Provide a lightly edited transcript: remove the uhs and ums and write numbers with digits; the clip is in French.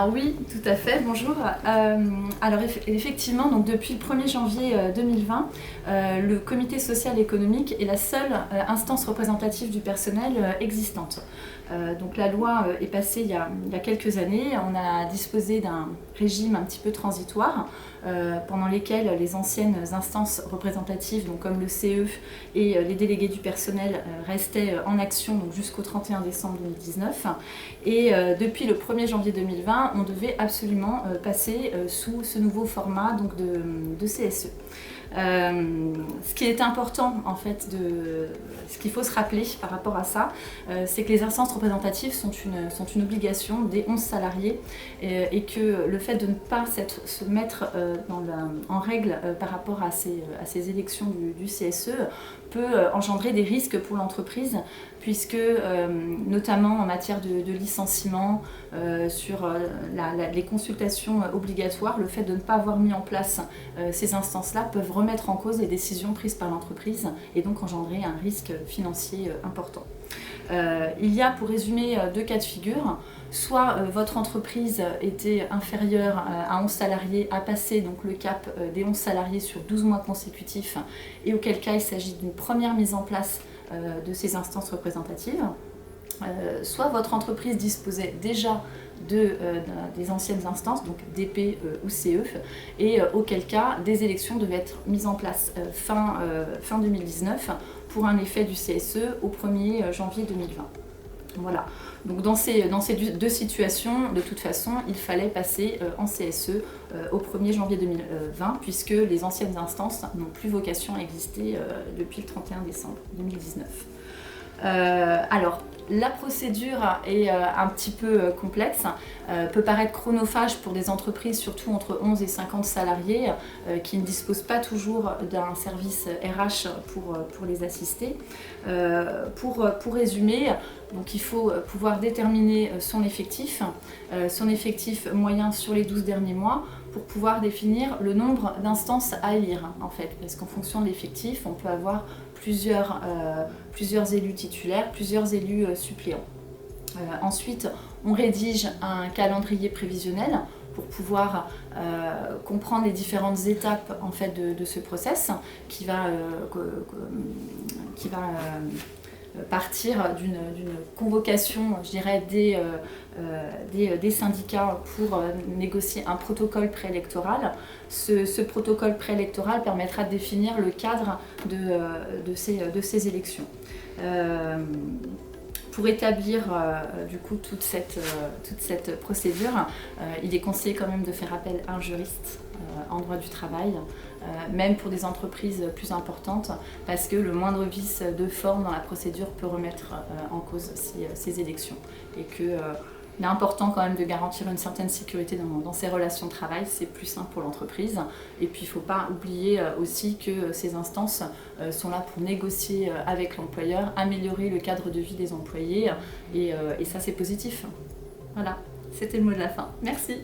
Alors oui, tout à fait, bonjour. Alors effectivement, donc depuis le 1er janvier 2020, le comité social et économique est la seule instance représentative du personnel existante. Donc la loi est passée il y a quelques années. On a disposé d'un régime un petit peu transitoire pendant lesquels les anciennes instances représentatives, donc comme le CE et les délégués du personnel, restaient en action jusqu'au 31 décembre 2019. Et depuis le 1er janvier 2020, on devait absolument passer sous ce nouveau format donc de CSE. Ce qui est important en fait, ce qu'il faut se rappeler par rapport à ça, c'est que les instances représentatives sont une obligation des 11 salariés et que le fait de ne pas se mettre en règle par rapport à ces élections du CSE peut engendrer des risques pour l'entreprise, puisque notamment en matière de licenciement, sur les consultations obligatoires, le fait de ne pas avoir mis en place ces instances-là peuvent remettre en cause les décisions prises par l'entreprise et donc engendrer un risque financier important. Il y a, pour résumer, deux cas de figure. Soit votre entreprise était inférieure à 11 salariés, a passé donc le cap des 11 salariés sur 12 mois consécutifs, et auquel cas il s'agit d'une première mise en place de ces instances représentatives. Soit votre entreprise disposait déjà des anciennes instances, donc DP ou CE, et auquel cas des élections devaient être mises en place fin 2019 pour un effet du CSE au 1er janvier 2020. Voilà. Donc dans ces deux situations, de toute façon, il fallait passer en CSE au 1er janvier 2020, puisque les anciennes instances n'ont plus vocation à exister depuis le 31 décembre 2019. Alors, la procédure est un petit peu complexe, peut paraître chronophage pour des entreprises, surtout entre 11 et 50 salariés, qui ne disposent pas toujours d'un service RH pour les assister. Pour résumer, donc il faut pouvoir déterminer son effectif moyen sur les 12 derniers mois, pour pouvoir définir le nombre d'instances à élire, en fait, parce qu'en fonction de l'effectif, on peut avoir plusieurs élus titulaires, plusieurs élus suppléants. Ensuite, on rédige un calendrier prévisionnel pour pouvoir comprendre les différentes étapes en fait, de ce process qui va partir d'une convocation, je dirais, des syndicats pour négocier un protocole préélectoral. Ce protocole préélectoral permettra de définir le cadre de ces élections. Pour établir du coup toute cette procédure, il est conseillé quand même de faire appel à un juriste en droit du travail, même pour des entreprises plus importantes, parce que le moindre vice de forme dans la procédure peut remettre en cause ces élections. Et que il est important quand même de garantir une certaine sécurité dans ces relations de travail, c'est plus simple pour l'entreprise. Et puis il ne faut pas oublier aussi que ces instances sont là pour négocier avec l'employeur, améliorer le cadre de vie des employés, et ça c'est positif. Voilà, c'était le mot de la fin. Merci.